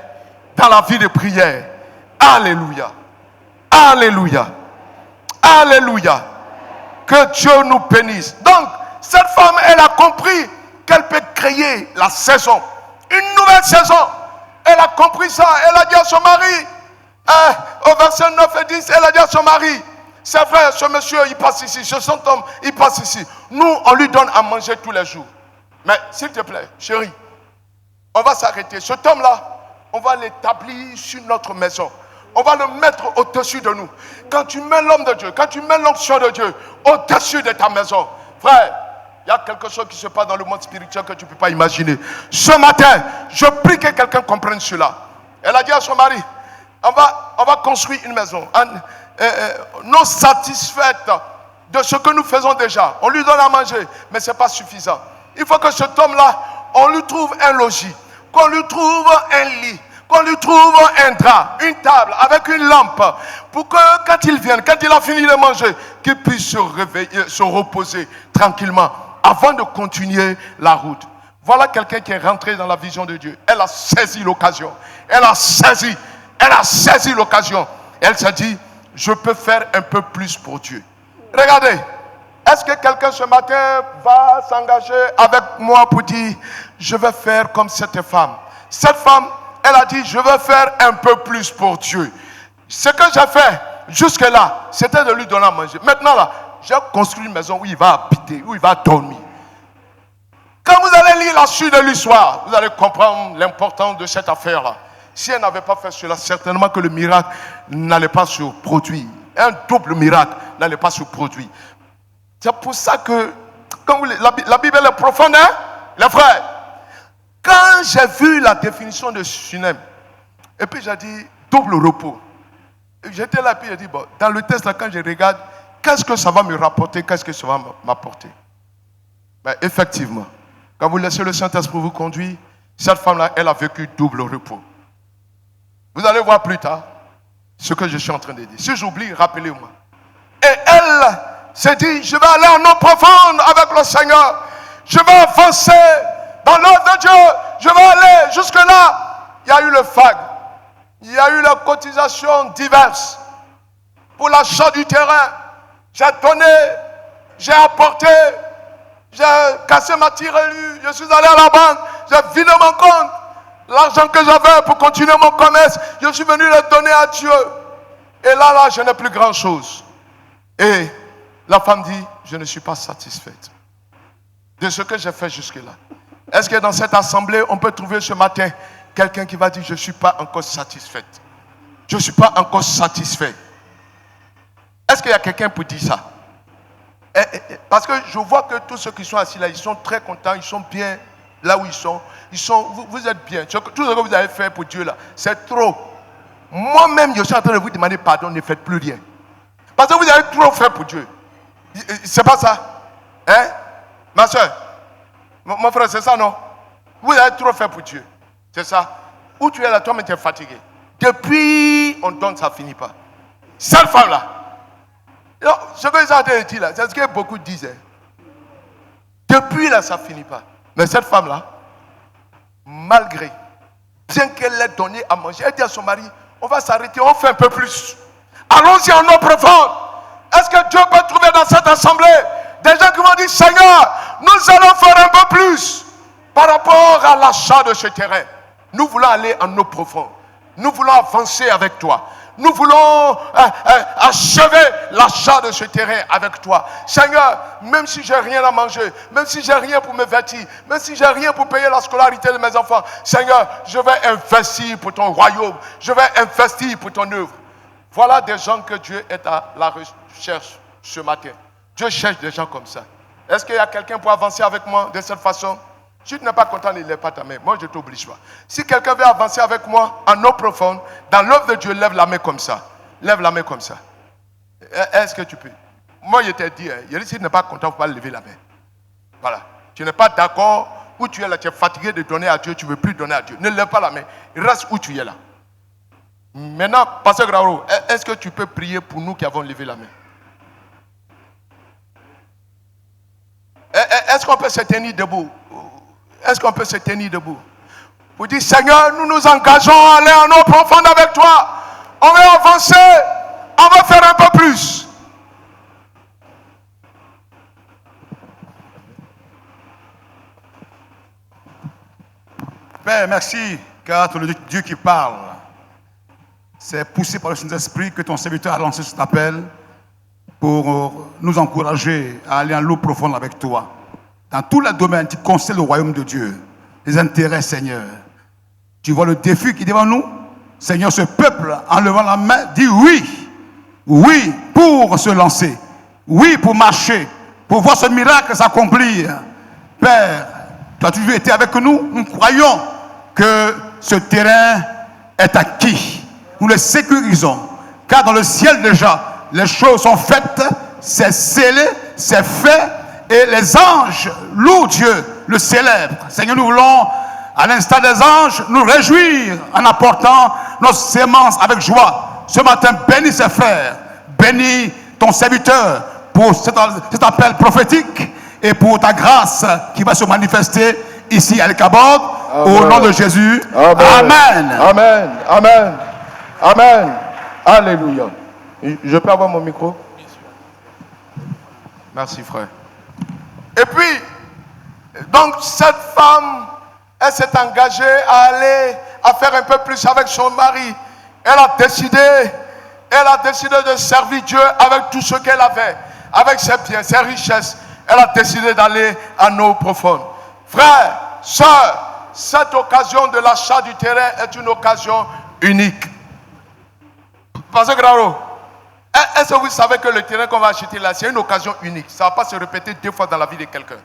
dans la vie de prière. Alléluia. Alléluia. Alléluia. Que Dieu nous bénisse. Donc, cette femme, elle a compris qu'elle peut créer la saison. Une nouvelle saison. Elle a compris ça. Elle a dit à son mari, au verset 9 et 10, elle a dit à son mari, c'est vrai, ce monsieur, il passe ici. Ce son homme, il passe ici. Nous, on lui donne à manger tous les jours. Mais, s'il te plaît, chérie, on va s'arrêter. Cet homme-là, on va l'établir sur notre maison. On va le mettre au-dessus de nous. Quand tu mets l'homme de Dieu, quand tu mets l'onction de Dieu au-dessus de ta maison, frère, il y a quelque chose qui se passe dans le monde spirituel que tu ne peux pas imaginer. Ce matin, je prie que quelqu'un comprenne cela. Elle a dit à son mari, on va construire une maison. Non satisfaite de ce que nous faisons déjà. On lui donne à manger, mais ce n'est pas suffisant. Il faut que cet homme-là, on lui trouve un logis, qu'on lui trouve un lit, qu'on lui trouve un drap, une table avec une lampe, pour que quand il vienne, quand il a fini de manger, qu'il puisse se réveiller, se reposer tranquillement avant de continuer la route. Voilà quelqu'un qui est rentré dans la vision de Dieu. Elle a saisi l'occasion. Elle a saisi l'occasion. Elle s'est dit, je peux faire un peu plus pour Dieu. Regardez, est-ce que quelqu'un ce matin va s'engager avec moi pour dire, je vais faire comme cette femme. Cette femme, elle a dit, je veux faire un peu plus pour Dieu. Ce que j'ai fait jusque-là, c'était de lui donner à manger. Maintenant, là, j'ai construit une maison où il va habiter, où il va dormir. Quand vous allez lire la suite de l'histoire, vous allez comprendre l'importance de cette affaire-là. Si elle n'avait pas fait cela, certainement que le miracle n'allait pas se produire. Un double miracle n'allait pas se produire. C'est pour ça que, comme la Bible est profonde, hein, les frères. Quand j'ai vu la définition de Shunem, et puis j'ai dit double repos. J'étais là, puis j'ai dit, bon, dans le texte là, quand je regarde, qu'est-ce que ça va me rapporter, qu'est-ce que ça va m'apporter? Ben, effectivement, quand vous laissez le Saint-Esprit vous conduire, cette femme-là, elle a vécu double repos. Vous allez voir plus tard ce que je suis en train de dire. Si j'oublie, rappelez-moi. Et elle s'est dit, je vais aller en eau profonde avec le Seigneur. Je vais avancer dans l'œuvre de Dieu. Je vais aller jusque-là. Il y a eu le FAG. Il y a eu la cotisation diverses pour l'achat du terrain. J'ai donné, j'ai apporté, j'ai cassé ma tirelire, je suis allé à la banque, j'ai vidé mon compte. L'argent que j'avais pour continuer mon commerce, je suis venu le donner à Dieu. Et là, je n'ai plus grand-chose. Et la femme dit, je ne suis pas satisfaite de ce que j'ai fait jusque-là. Est-ce que dans cette assemblée, on peut trouver ce matin quelqu'un qui va dire, je ne suis pas encore satisfaite. Je ne suis pas encore satisfait. Est-ce qu'il y a quelqu'un pour dire ça? Parce que je vois que tous ceux qui sont assis là, ils sont très contents, ils sont bien. là où ils sont, vous êtes bien. Tout ce que vous avez fait pour Dieu là, c'est trop. Moi-même, je suis en train de vous demander pardon, ne faites plus rien. Parce que vous avez trop fait pour Dieu. C'est pas ça? Hein? Ma soeur, mon frère, c'est ça, non? Vous avez trop fait pour Dieu. C'est ça? Où tu es là, toi-même, tu es fatigué. Depuis, on donne, ça ne finit pas. Cette femme-là, ce que j'ai dit là, c'est ce que beaucoup disent. Depuis là, ça ne finit pas. Mais cette femme-là, malgré, bien qu'elle l'ait donné à manger, elle dit à son mari, on va s'arrêter, on fait un peu plus. Allons-y en eau profonde. Est-ce que Dieu peut trouver dans cette assemblée des gens qui vont dire, Seigneur, nous allons faire un peu plus par rapport à l'achat de ce terrain. Nous voulons aller en eau profonde. Nous voulons avancer avec toi. Nous voulons achever l'achat de ce terrain avec toi. Seigneur, même si j'ai rien à manger, même si j'ai rien pour me vêtir, même si j'ai rien pour payer la scolarité de mes enfants, Seigneur, je vais investir pour ton royaume. Je vais investir pour ton œuvre. Voilà des gens que Dieu est à la recherche ce matin. Dieu cherche des gens comme ça. Est-ce qu'il y a quelqu'un pour avancer avec moi de cette façon? Si tu n'es pas content, ne lève pas ta main. Moi, je ne t'oblige pas. Si quelqu'un veut avancer avec moi en eau profonde, dans l'œuvre de Dieu, lève la main comme ça. Lève la main comme ça. Est-ce que tu peux? Moi, je t'ai dit, si tu n'es pas content, il ne faut pas lever la main. Voilà. Tu n'es pas d'accord, où tu es là, tu es fatigué de donner à Dieu, tu ne veux plus donner à Dieu. Ne lève pas la main. Reste où tu es là. Maintenant, Pasteur Graro, est-ce que tu peux prier pour nous qui avons levé la main? Est-ce qu'on peut se tenir debout? Est-ce qu'on peut se tenir debout? Vous dites, Seigneur, nous nous engageons à aller en eau profonde avec toi. On va avancer. On va faire un peu plus. Père, merci, car tu es le Dieu qui parle. C'est poussé par le Saint-Esprit que ton serviteur a lancé cet appel pour nous encourager à aller en l'eau profonde avec toi. Dans tous les domaines, tu conseilles le royaume de Dieu, les intérêts, Seigneur. Tu vois le défi qui est devant nous. Seigneur, ce peuple, en levant la main, dit oui. Oui, pour se lancer. Oui, pour marcher. Pour voir ce miracle s'accomplir. Père, tu as toujours été avec nous. Nous croyons que ce terrain est acquis. Nous le sécurisons. Car dans le ciel déjà, les choses sont faites. C'est scellé, c'est fait. Et les anges louent Dieu, le célèbrent. Seigneur, nous voulons, à l'instar des anges, nous réjouir en apportant nos semences avec joie. Ce matin, bénis ses frères, bénis ton serviteur pour cet appel prophétique et pour ta grâce qui va se manifester ici à Al-Kabod. Au nom de Jésus. Amen. Amen. Amen. Amen. Alléluia. Je peux avoir mon micro? Merci, frère. Et puis, donc cette femme, elle s'est engagée à aller, à faire un peu plus avec son mari. Elle a décidé de servir Dieu avec tout ce qu'elle avait, avec ses biens, ses richesses. Elle a décidé d'aller en eau profonde. Frères, sœurs, cette occasion de l'achat du terrain est une occasion unique. Pasteur Graro, est-ce que vous savez que le terrain qu'on va acheter là, c'est une occasion unique? Ça ne va pas se répéter 2 fois dans la vie de quelqu'un.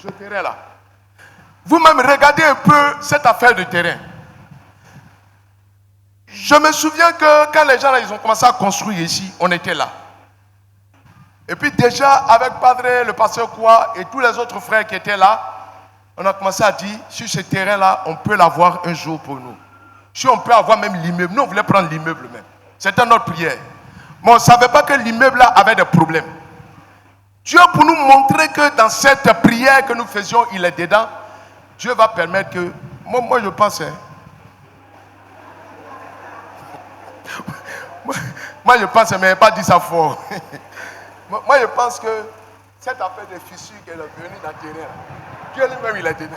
Ce terrain là. Vous-même, regardez un peu cette affaire de terrain. Je me souviens que quand les gens là, ils ont commencé à construire ici, on était là. Et puis déjà, avec Padre, le pasteur Koua et tous les autres frères qui étaient là, on a commencé à dire, sur ce terrain-là, on peut l'avoir un jour pour nous. Si on peut avoir même l'immeuble, nous on voulait prendre l'immeuble même. C'était notre prière. Mais on ne savait pas que l'immeuble-là avait des problèmes. Dieu, pour nous montrer que dans cette prière que nous faisions, il est dedans, Dieu va permettre que... Moi je pense... moi je pense, mais je n'ai pas dit ça fort. Moi je pense que cette affaire de fissure qu'elle est venue dans le terrain, Dieu lui-même il est dedans.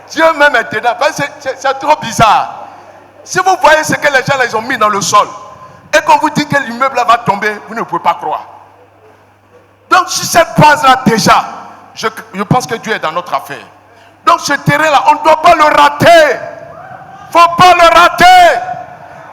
Dieu même est dedans. C'est trop bizarre. Si vous voyez ce que les gens là, ils ont mis dans le sol, et qu'on vous dit que l'immeuble là va tomber, vous ne pouvez pas croire. Donc sur cette base-là déjà, je pense que Dieu est dans notre affaire. Donc ce terrain-là, on ne doit pas le rater. Il ne faut pas le rater.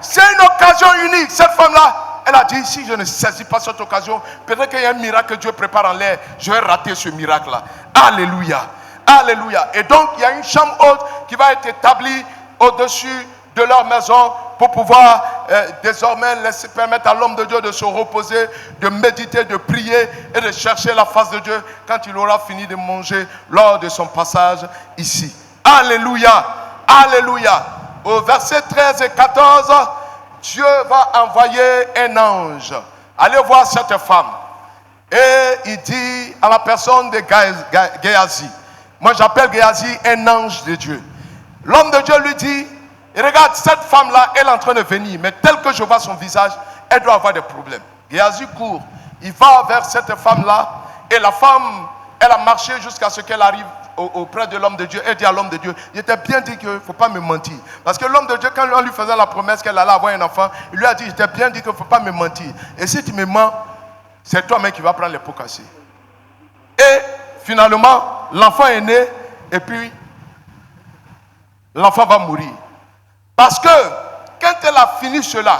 C'est une occasion unique. Cette femme-là, Elle a dit, si je ne saisis pas cette occasion, peut-être qu'il y a un miracle que Dieu prépare en l'air. Je vais rater ce miracle-là. Alléluia. Alléluia. Et donc, il y a une chambre haute qui va être établie au-dessus de leur maison pour pouvoir désormais permettre à l'homme de Dieu de se reposer, de méditer, de prier et de chercher la face de Dieu quand il aura fini de manger lors de son passage ici. Alléluia. Alléluia. Au verset 13 et 14, Dieu va envoyer un ange. Allez voir cette femme. Et il dit à la personne de Géasi, moi j'appelle Géasi un ange de Dieu. L'homme de Dieu lui dit, regarde cette femme-là, elle est en train de venir, mais tel que je vois son visage, elle doit avoir des problèmes. Géasi court, il va vers cette femme-là, et la femme, elle a marché jusqu'à ce qu'elle arrive auprès de l'homme de Dieu. Elle dit à l'homme de Dieu, il était bien dit qu'il ne faut pas me mentir. Parce que l'homme de Dieu, quand on lui faisait la promesse qu'elle allait avoir un enfant, il lui a dit, il était bien dit qu'il ne faut pas me mentir. Et si tu me mens, c'est toi-même qui vas prendre les pots cassés. Et finalement, l'enfant est né, et puis l'enfant va mourir. Parce que quand elle a fini cela,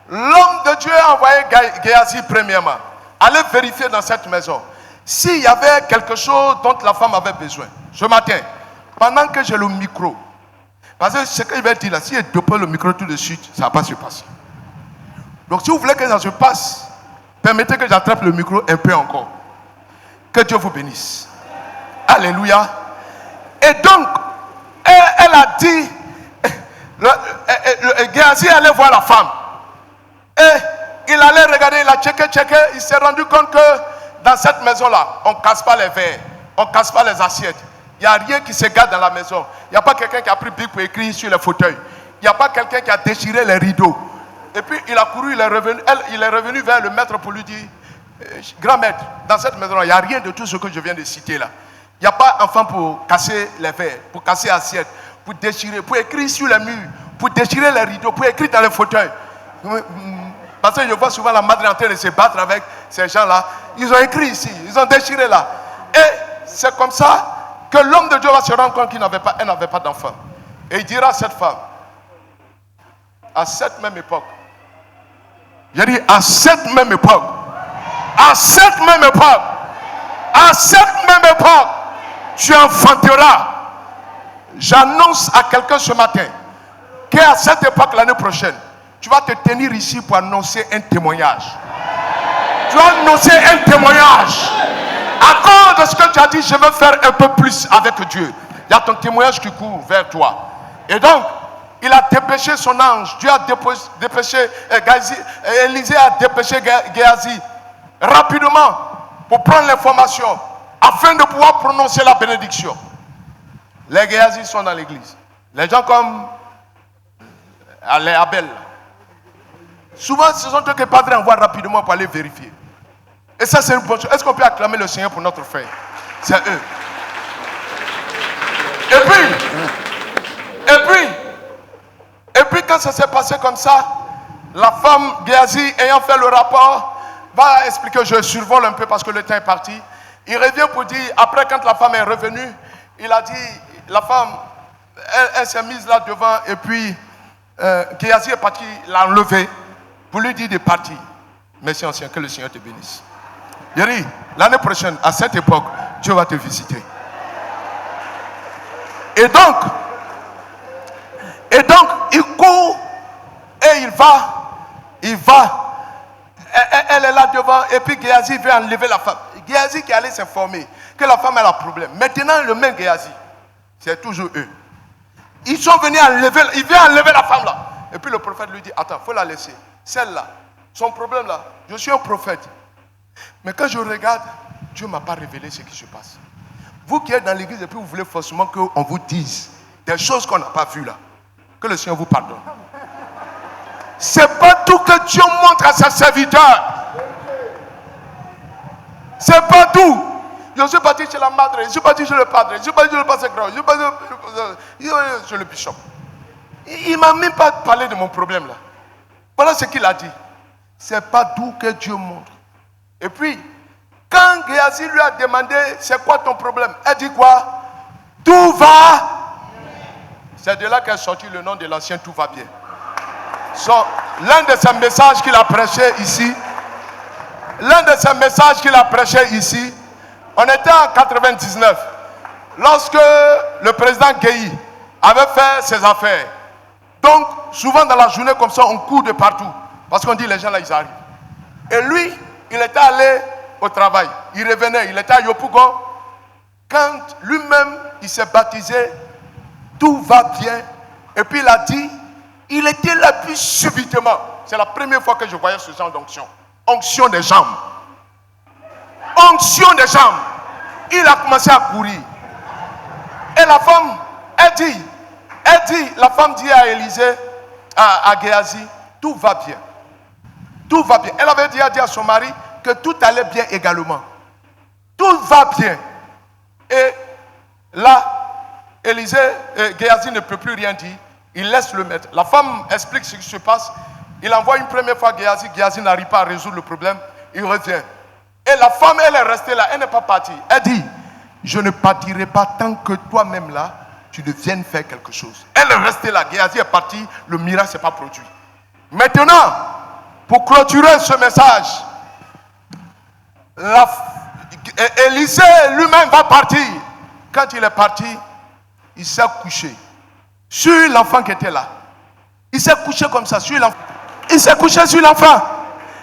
l'homme de Dieu a envoyé Géasi premièrement. Allez vérifier dans cette maison s'il y avait quelque chose dont la femme avait besoin. Ce matin, pendant que j'ai le micro, parce que ce qu'il va dire là, si elle dépose le micro tout de suite, ça ne va pas se passer. Donc si vous voulez que ça se passe, permettez que j'attrape le micro un peu encore. Que Dieu vous bénisse. Alléluia. Et donc, elle a dit, Géasi allait voir la femme. Et il allait regarder, il a checké, il s'est rendu compte que dans cette maison-là, on ne casse pas les verres, on ne casse pas les assiettes. Il n'y a rien qui se garde dans la maison. Il n'y a pas quelqu'un qui a pris bic pour écrire sur les fauteuils. Il n'y a pas quelqu'un qui a déchiré les rideaux. Et puis il a couru, il est revenu vers le maître pour lui dire, grand maître, dans cette maison-là, il n'y a rien de tout ce que je viens de citer là. Il n'y a pas enfant pour casser les verres, pour casser les assiettes, pour déchirer, pour écrire sur les murs, pour déchirer les rideaux, pour écrire dans les fauteuils. Parce que je vois souvent la madre en train de se battre avec ces gens-là. Ils ont écrit ici, ils ont déchiré là. Et c'est comme ça que l'homme de Dieu va se rendre compte qu'elle n'avait pas d'enfant. Et il dira à cette femme, à cette même époque, j'ai dit à cette même époque, à cette même époque, à cette même époque, tu enfanteras. J'annonce à quelqu'un ce matin qu'à cette époque, l'année prochaine, tu vas te tenir ici pour annoncer un témoignage. Tu vas annoncer un témoignage. À cause de ce que tu as dit, je veux faire un peu plus avec Dieu. Il y a ton témoignage qui court vers toi. Et donc, il a dépêché son ange. Dieu a dépêché Géasi. Élisée a dépêché Géasi rapidement pour prendre l'information afin de pouvoir prononcer la bénédiction. Les Géasi sont dans l'église. Les gens comme les Abel. Souvent, ce sont eux que le Padre envoie rapidement pour aller vérifier. Et ça, c'est une bonne chose. Est-ce qu'on peut acclamer le Seigneur pour notre frère? C'est eux. Et puis, quand ça s'est passé comme ça, la femme Géasi, ayant fait le rapport, va expliquer, je survole un peu parce que le temps est parti. Il revient pour dire, après quand la femme est revenue, il a dit, la femme, elle s'est mise là devant, et puis Géasi est parti l'enlever pour lui dire de partir. Merci ancien, que le Seigneur te bénisse. Yeri, l'année prochaine, à cette époque, Dieu va te visiter. Et donc, il court et il va. Elle est là devant et puis Géasi veut enlever la femme. Géasi qui allait s'informer que la femme a un problème. Maintenant, le même Géasi, c'est toujours eux. Ils sont venus enlever, il vient enlever la femme là. Et puis le prophète lui dit, attends, il faut la laisser. Celle-là, son problème là, je suis un prophète. Mais quand je regarde, Dieu ne m'a pas révélé ce qui se passe. Vous qui êtes dans l'église et puis vous voulez forcément qu'on vous dise des choses qu'on n'a pas vues là. Que le Seigneur vous pardonne. C'est pas tout que Dieu montre à ses serviteurs. C'est pas tout. Je suis parti chez la madre, je suis parti chez le padre, je suis parti chez le pasteur grand, je suis parti chez le bishop. Il ne m'a même pas parlé de mon problème là. Voilà ce qu'il a dit. C'est pas tout que Dieu montre. Et puis, quand Géasi lui a demandé, c'est quoi ton problème? Elle dit quoi? Tout va. C'est de là qu'est sorti le nom de l'ancien Tout va bien. L'un de ces messages qu'il a prêché ici, on était en 99, lorsque le président Gueye avait fait ses affaires. Donc, souvent dans la journée comme ça, on court de partout, parce qu'on dit les gens là, ils arrivent. Et lui, il était allé au travail, il revenait, il était à Yopougon. Quand lui-même, il s'est baptisé, tout va bien. Et puis il a dit, il était là puis subitement. C'est la première fois que je voyais ce genre d'onction. Onction des jambes. Onction des jambes. Il a commencé à courir. Et la femme, la femme dit à Élisée, à Géasi, tout va bien. Tout va bien. Elle avait dit à son mari que tout allait bien également. Tout va bien. Et là, Géasi ne peut plus rien dire. Il laisse le maître. La femme explique ce qui se passe. Il envoie une première fois Géasi. Géasi n'arrive pas à résoudre le problème. Il revient. Et la femme, elle est restée là. Elle n'est pas partie. Elle dit, je ne partirai pas tant que toi-même là, tu ne viennes faire quelque chose. Elle est restée là. Géasi est parti. Le miracle ne s'est pas produit. Maintenant, pour clôturer ce message, Élisée lui-même va partir. Quand il est parti, il s'est couché sur l'enfant qui était là. Il s'est couché comme ça sur l'enfant. Il s'est couché sur l'enfant.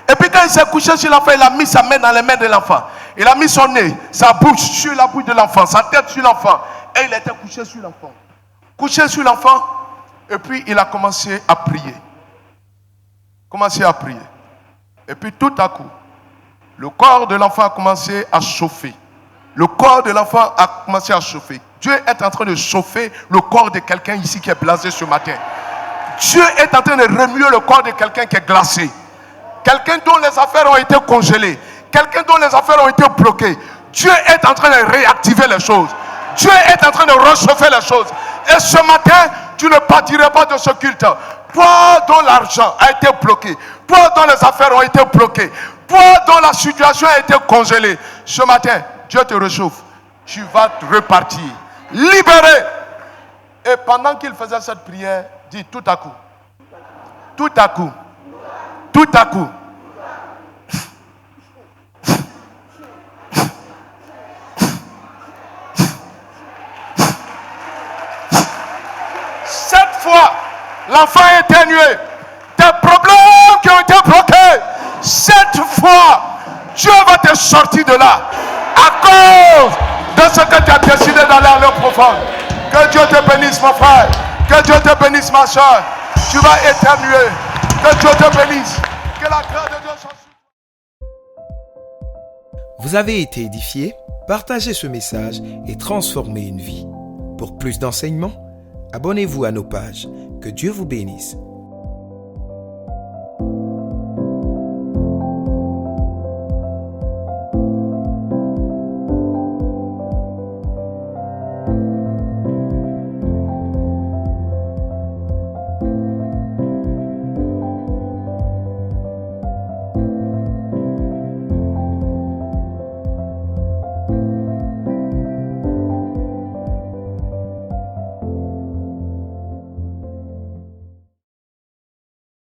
Et puis quand il s'est couché sur l'enfant, il a mis sa main dans les mains de l'enfant. Il a mis son nez, sa bouche sur la bouche de l'enfant, sa tête sur l'enfant. Et il était couché sur l'enfant. Couché sur l'enfant. Et puis il a commencé à prier. Et puis tout à coup, le corps de l'enfant a commencé à chauffer. Dieu est en train de chauffer le corps de quelqu'un ici qui est blasé ce matin. Dieu est en train de remuer le corps de quelqu'un qui est glacé. Quelqu'un dont les affaires ont été congelées. Quelqu'un dont les affaires ont été bloquées. Dieu est en train de réactiver les choses. Dieu est en train de réchauffer les choses. Et ce matin, tu ne partiras pas de ce culte. Toi dont l'argent a été bloqué. Toi dont les affaires ont été bloquées. Toi dont la situation a été congelée. Ce matin, Dieu te réchauffe. Tu vas te repartir. Libéré. Et pendant qu'il faisait cette prière, dit tout à coup. Cette fois, l'enfant est éternué. Des problèmes qui ont été bloqués. Cette fois, Dieu va te sortir de là. À cause de ce que tu as décidé d'aller à l'eau profonde. Que Dieu te bénisse, mon frère. Que Dieu te bénisse, ma soeur. Tu vas éternuer. Que Dieu te bénisse. Que la grâce de Dieu soit sur toi. Vous avez été édifié? Partagez ce message et transformez une vie. Pour plus d'enseignements, abonnez-vous à nos pages. Que Dieu vous bénisse.